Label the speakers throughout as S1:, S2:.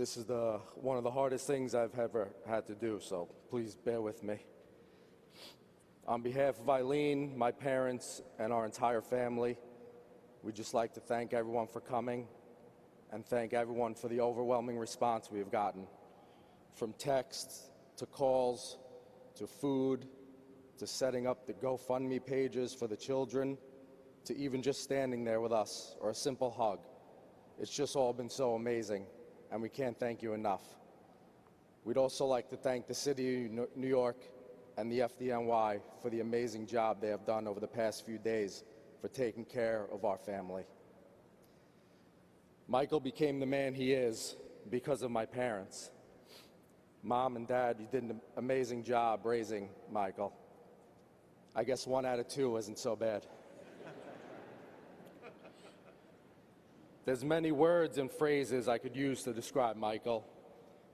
S1: This is one of the hardest things I've ever had to do, so please bear with me. On behalf of Eileen, my parents, and our entire family, we'd just like to thank everyone for coming and thank everyone for the overwhelming response we have gotten. From texts to calls to food to setting up the GoFundMe pages for the children to even just standing there with us or a simple hug. It's just all been so amazing, and we can't thank you enough. We'd also like to thank the City of New York and the FDNY for the amazing job they have done over the past few days for taking care of our family. Michael became the man he is because of my parents. Mom and Dad, you did an amazing job raising Michael. I guess 1 out of 2 isn't so bad. There's many words and phrases I could use to describe Michael.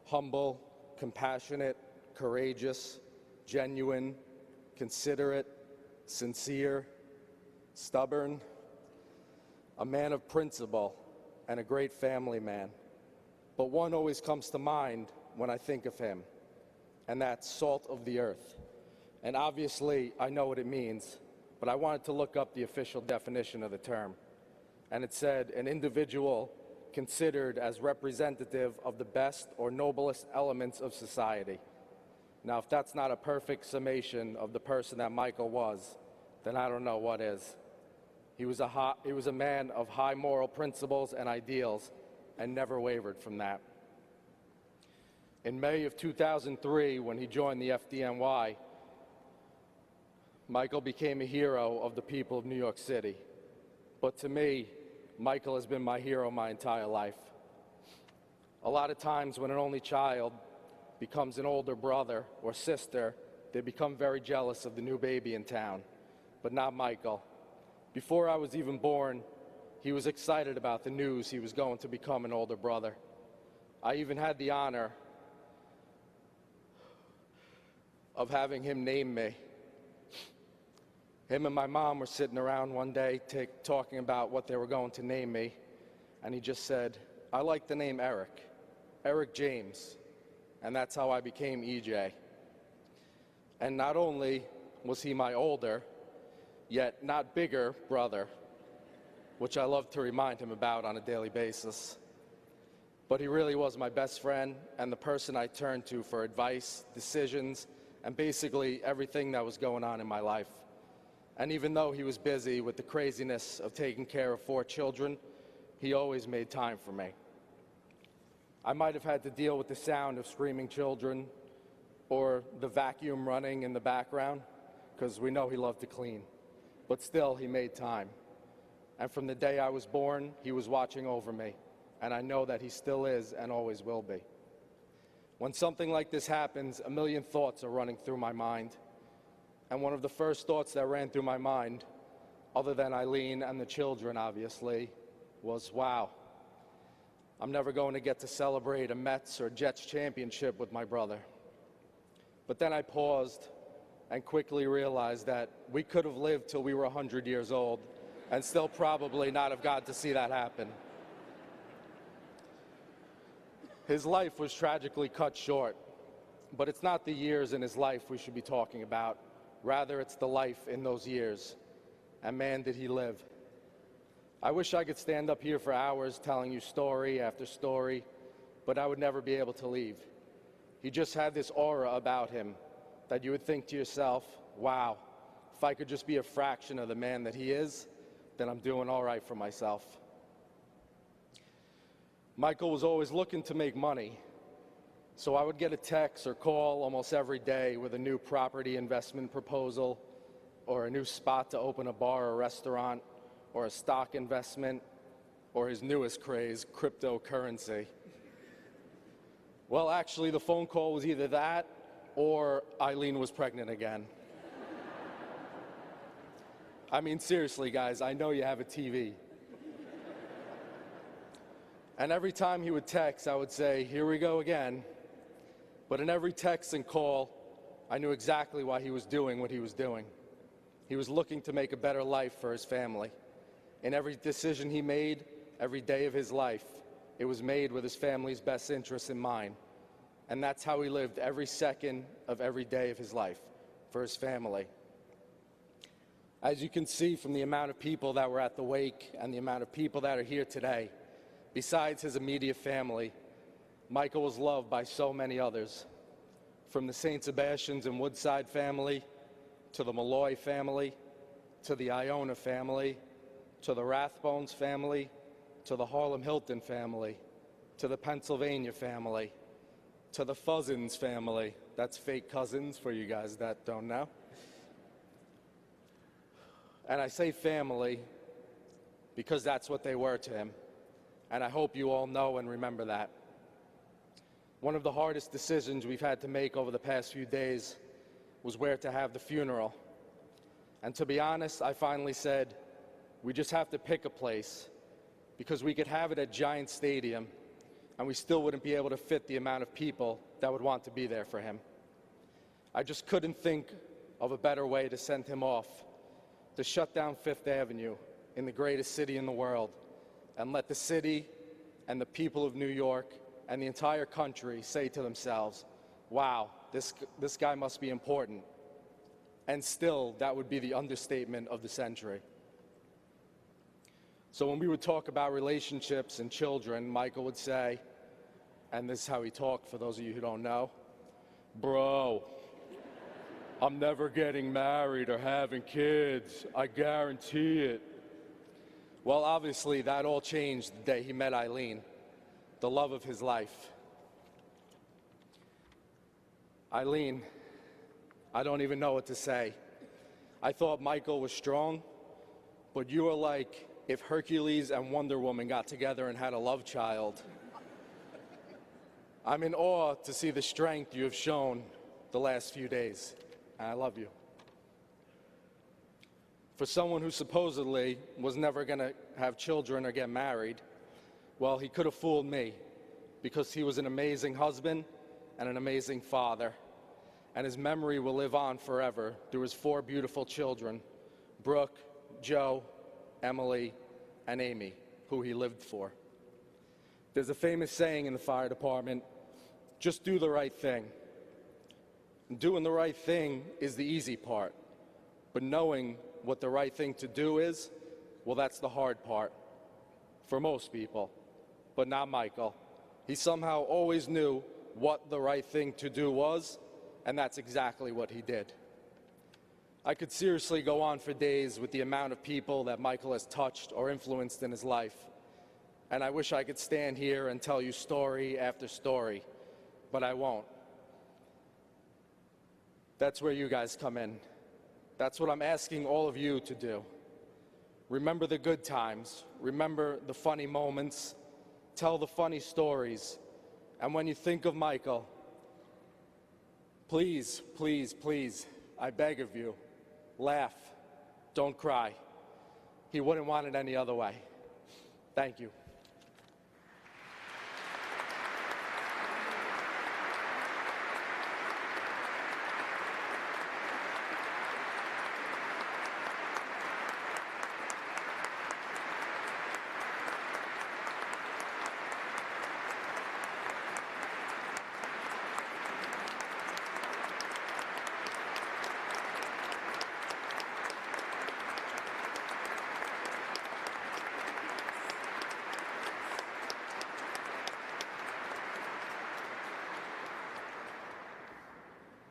S1: Humble, compassionate, courageous, genuine, considerate, sincere, stubborn, a man of principle, and a great family man. But one always comes to mind when I think of him, and that's salt of the earth. And obviously, I know what it means, but I wanted to look up the official definition of the term. And it said, an individual considered as representative of the best or noblest elements of society. Now, if that's not a perfect summation of the person that Michael was, then I don't know what is. He was a man of high moral principles and ideals and never wavered from that. In May of 2003, when he joined the FDNY, Michael became a hero of the people of New York City. But to me, Michael has been my hero my entire life. A lot of times when an only child becomes an older brother or sister, they become very jealous of the new baby in town, but not Michael. Before I was even born, he was excited about the news he was going to become an older brother. I even had the honor of having him name me. Him and my mom were sitting around one day talking about what they were going to name me, and he just said, I like the name Eric James, and that's how I became EJ. And not only was he my older, yet not bigger brother, which I love to remind him about on a daily basis, but he really was my best friend and the person I turned to for advice, decisions, and basically everything that was going on in my life. And even though he was busy with the craziness of taking care of 4 children, he always made time for me. I might have had to deal with the sound of screaming children or the vacuum running in the background, because we know he loved to clean. But still, he made time. And from the day I was born, he was watching over me. And I know that he still is and always will be. When something like this happens, a million thoughts are running through my mind. And one of the first thoughts that ran through my mind, other than Eileen and the children, obviously, was, wow, I'm never going to get to celebrate a Mets or Jets championship with my brother. But then I paused and quickly realized that we could have lived till we were 100 years old and still probably not have got to see that happen. His life was tragically cut short, but it's not the years in his life we should be talking about. Rather, it's the life in those years. And man, did he live. I wish I could stand up here for hours telling you story after story, but I would never be able to leave. He just had this aura about him that you would think to yourself, wow, if I could just be a fraction of the man that he is, then I'm doing all right for myself. Michael was always looking to make money. So I would get a text or call almost every day with a new property investment proposal or a new spot to open a bar or restaurant or a stock investment or his newest craze, cryptocurrency. Well, actually, the phone call was either that or Eileen was pregnant again. I mean, seriously, guys, I know you have a TV. And every time he would text, I would say, here we go again. But in every text and call, I knew exactly why he was doing what he was doing. He was looking to make a better life for his family. In every decision he made, every day of his life, it was made with his family's best interests in mind. And that's how he lived every second of every day of his life, for his family. As you can see from the amount of people that were at the wake and the amount of people that are here today, besides his immediate family, Michael was loved by so many others. From the St. Sebastians and Woodside family, to the Malloy family, to the Iona family, to the Rathbones family, to the Harlem Hilton family, to the Pennsylvania family, to the Fuzzins family. That's fake cousins for you guys that don't know. And I say family because that's what they were to him. And I hope you all know and remember that. One of the hardest decisions we've had to make over the past few days was where to have the funeral. And to be honest, I finally said, we just have to pick a place, because we could have it at Giant Stadium and we still wouldn't be able to fit the amount of people that would want to be there for him. I just couldn't think of a better way to send him off, to shut down Fifth Avenue in the greatest city in the world and let the city and the people of New York and the entire country say to themselves, wow, this guy must be important. And still, that would be the understatement of the century. So when we would talk about relationships and children, Michael would say, and this is how he talked for those of you who don't know, bro, I'm never getting married or having kids, I guarantee it. Well, obviously, that all changed the day he met Eileen, the love of his life. Eileen, I don't even know what to say. I thought Michael was strong, but you are like if Hercules and Wonder Woman got together and had a love child. I'm in awe to see the strength you have shown the last few days. I love you. For someone who supposedly was never going to have children or get married, well, he could have fooled me, because he was an amazing husband and an amazing father. And his memory will live on forever through his 4 beautiful children, Brooke, Joe, Emily, and Amy, who he lived for. There's a famous saying in the fire department, just do the right thing. And doing the right thing is the easy part, but knowing what the right thing to do is, well, that's the hard part for most people, but not Michael. He somehow always knew what the right thing to do was, and that's exactly what he did. I could seriously go on for days with the amount of people that Michael has touched or influenced in his life, and I wish I could stand here and tell you story after story, but I won't. That's where you guys come in. That's what I'm asking all of you to do. Remember the good times. Remember the funny moments. Tell the funny stories. And when you think of Michael, please, please, please, I beg of you, laugh. Don't cry. He wouldn't want it any other way. Thank you.